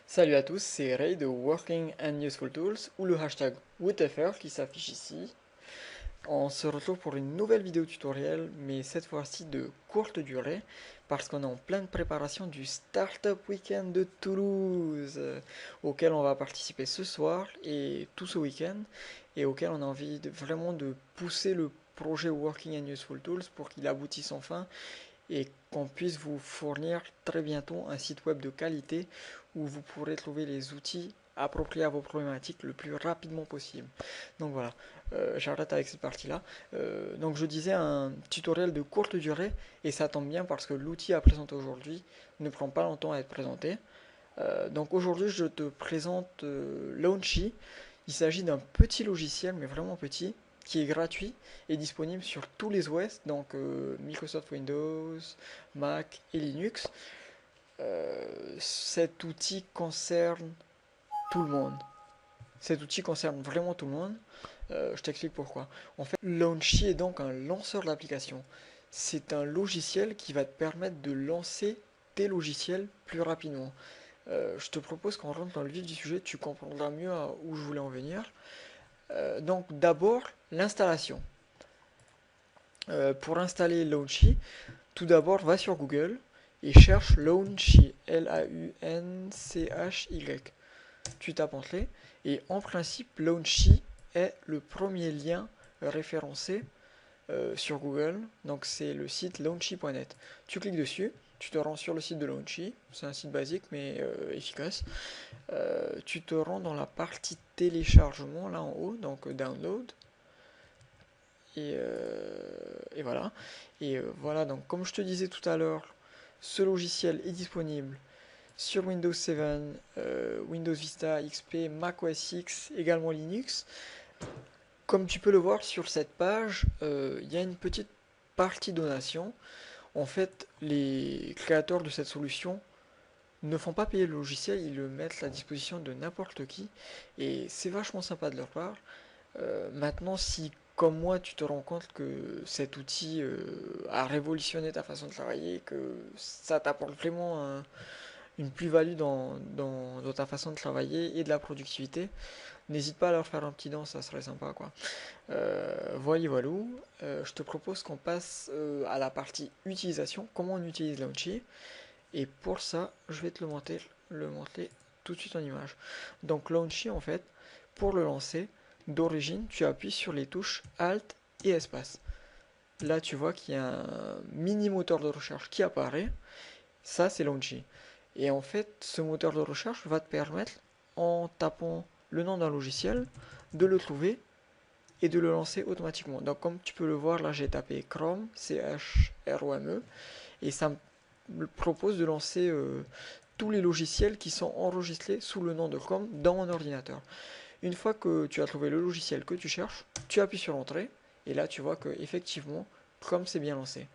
Salut à tous, c'est Ray de Working and Useful Tools ou le hashtag WTFR qui s'affiche ici. On se retrouve pour une nouvelle vidéo tutoriel, mais cette fois-ci de courte durée, parce qu'on est en pleine préparation du Startup Weekend de Toulouse, auquel on va participer ce soir et tout ce week-end, et auquel on a envie vraiment de pousser le projet Working and Useful Tools pour qu'il aboutisse enfin et qu'on puisse vous fournir très bientôt un site web de qualité où vous pourrez trouver les outils appropriés à vos problématiques le plus rapidement possible. Donc voilà, j'arrête avec cette partie-là. Donc je disais un tutoriel de courte durée et ça tombe bien parce que l'outil à présenter aujourd'hui ne prend pas longtemps à être présenté. Donc aujourd'hui je te présente Launchy. Il s'agit d'un petit logiciel, mais vraiment petit, qui est gratuit et disponible sur tous les OS, donc Microsoft Windows, Mac et Linux. Cet outil concerne tout le monde. Cet outil concerne vraiment tout le monde. Je t'explique pourquoi. En fait, Launchy est donc un lanceur d'application. C'est un logiciel qui va te permettre de lancer tes logiciels plus rapidement. Je te propose qu'on rentre dans le vif du sujet, tu comprendras mieux où je voulais en venir. Donc d'abord, l'installation. Pour installer Launchy, tout d'abord va sur Google et cherche Launchy, Launchy. Tu tapes Entrée et en principe Launchy est le premier lien référencé sur Google, donc c'est le site launchy.net. Tu cliques dessus, tu te rends sur le site de Launchy, c'est un site basique mais efficace. Tu te rends dans la partie téléchargement là en haut, donc download. Et voilà. Et voilà, donc comme je te disais tout à l'heure, ce logiciel est disponible sur Windows 7, Windows Vista, XP, Mac OS X, également Linux. Comme tu peux le voir sur cette page, il y a une petite partie donation. En fait, les créateurs de cette solution ne font pas payer le logiciel, ils le mettent à la disposition de n'importe qui. Et c'est vachement sympa de leur part. Maintenant, si comme moi tu te rends compte que cet outil a révolutionné ta façon de travailler, que ça t'apporte vraiment une plus-value dans ta façon de travailler et de la productivité, n'hésite pas à leur faire un petit don, ça serait sympa quoi. Voilà, voilou. Je te propose qu'on passe à la partie utilisation, comment on utilise Launchy. Et pour ça, je vais te le montrer tout de suite en image. Donc Launchy en fait, pour le lancer, d'origine, tu appuies sur les touches Alt et Espace. Là, tu vois qu'il y a un mini moteur de recherche qui apparaît. Ça, c'est Launchy. Et en fait, ce moteur de recherche va te permettre, en tapant le nom d'un logiciel, de le trouver et de le lancer automatiquement. Donc, comme tu peux le voir, là, j'ai tapé Chrome, C-H-R-O-M-E, et ça me propose de lancer tous les logiciels qui sont enregistrés sous le nom de Chrome dans mon ordinateur. Une fois que tu as trouvé le logiciel que tu cherches, tu appuies sur Entrée et là tu vois que effectivement Chrome s'est bien lancé.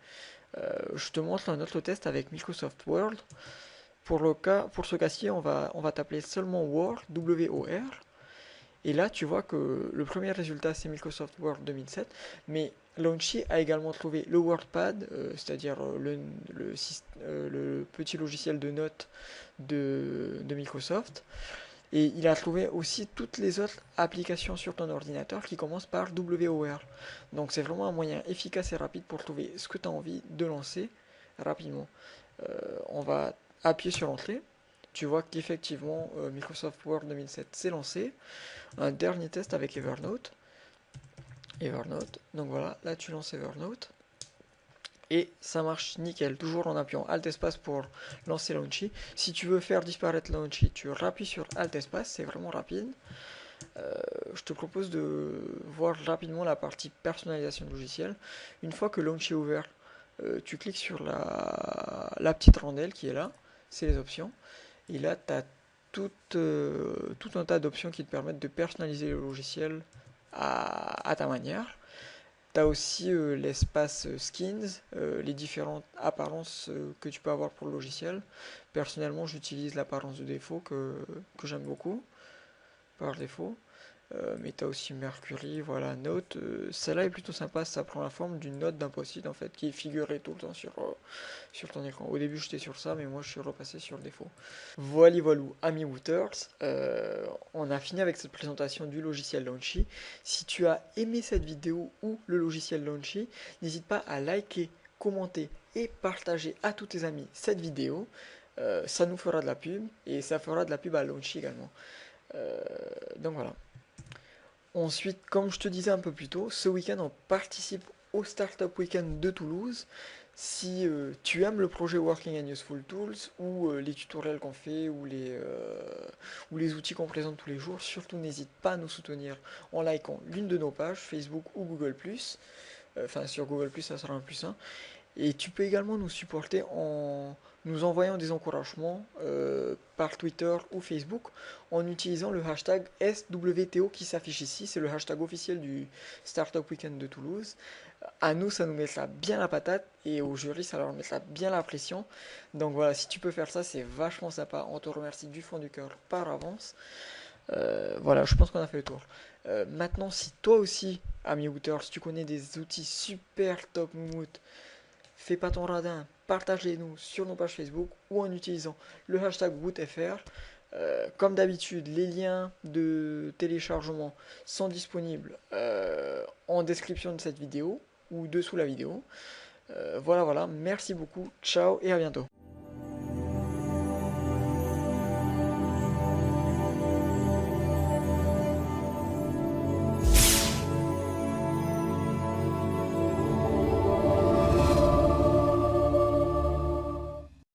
Je te montre un autre test avec Microsoft Word. Pour ce cas-ci, on va t'appeler seulement Word, W-O-R. Et là, tu vois que le premier résultat, c'est Microsoft Word 2007, mais Launchy a également trouvé le WordPad, c'est-à-dire le petit logiciel de notes de Microsoft, et il a trouvé aussi toutes les autres applications sur ton ordinateur qui commencent par WOR. Donc c'est vraiment un moyen efficace et rapide pour trouver ce que tu as envie de lancer rapidement. On va appuyer sur Entrée. Tu vois qu'effectivement Microsoft Word 2007 s'est lancé. Un dernier test avec Evernote. Evernote. Donc voilà, là tu lances Evernote. Et ça marche nickel, toujours en appuyant Alt Espace pour lancer Launchy. Si tu veux faire disparaître Launchy, tu rappuies sur Alt Espace, c'est vraiment rapide. Je te propose de voir rapidement la partie personnalisation de logiciel. Une fois que Launchy est ouvert, tu cliques sur la petite rondelle qui est là, c'est les options. Et là, tu as tout un tas d'options qui te permettent de personnaliser le logiciel à ta manière. Tu as aussi l'espace skins, les différentes apparences que tu peux avoir pour le logiciel. Personnellement, j'utilise l'apparence de défaut que j'aime beaucoup, par défaut. Mais tu as aussi Mercury, voilà, Note. Celle-là est plutôt sympa, ça prend la forme d'une note d'un post-it en fait, qui est figurée tout le temps sur ton écran. Au début j'étais sur ça, mais moi je suis repassé sur le défaut. Voilà, voilou, amis Wooters, on a fini avec cette présentation du logiciel Launchy. Si tu as aimé cette vidéo ou le logiciel Launchy, n'hésite pas à liker, commenter et partager à tous tes amis cette vidéo. Ça nous fera de la pub et ça fera de la pub à Launchy également. Donc voilà. Ensuite, comme je te disais un peu plus tôt, ce week-end on participe au Startup Weekend de Toulouse. Si tu aimes le projet Working and Useful Tools ou les tutoriels qu'on fait ou les outils qu'on présente tous les jours, surtout n'hésite pas à nous soutenir en likant l'une de nos pages Facebook ou Google+. Enfin sur Google+, ça sera un plus 1. Et tu peux également nous supporter en nous envoyant des encouragements par Twitter ou Facebook en utilisant le hashtag SWTO qui s'affiche ici. C'est le hashtag officiel du Startup Weekend de Toulouse. À nous, ça nous mettra bien la patate et aux jurys, ça leur mettra bien la pression. Donc voilà, si tu peux faire ça, c'est vachement sympa. On te remercie du fond du cœur par avance. Voilà, je pense qu'on a fait le tour. Maintenant, si toi aussi, ami Wooters, tu connais des outils super top moumout, fais pas ton radin, partage-les-nous sur nos pages Facebook ou en utilisant le hashtag WootFR. Comme d'habitude, les liens de téléchargement sont disponibles en description de cette vidéo ou dessous la vidéo. Voilà, voilà, merci beaucoup, ciao et à bientôt.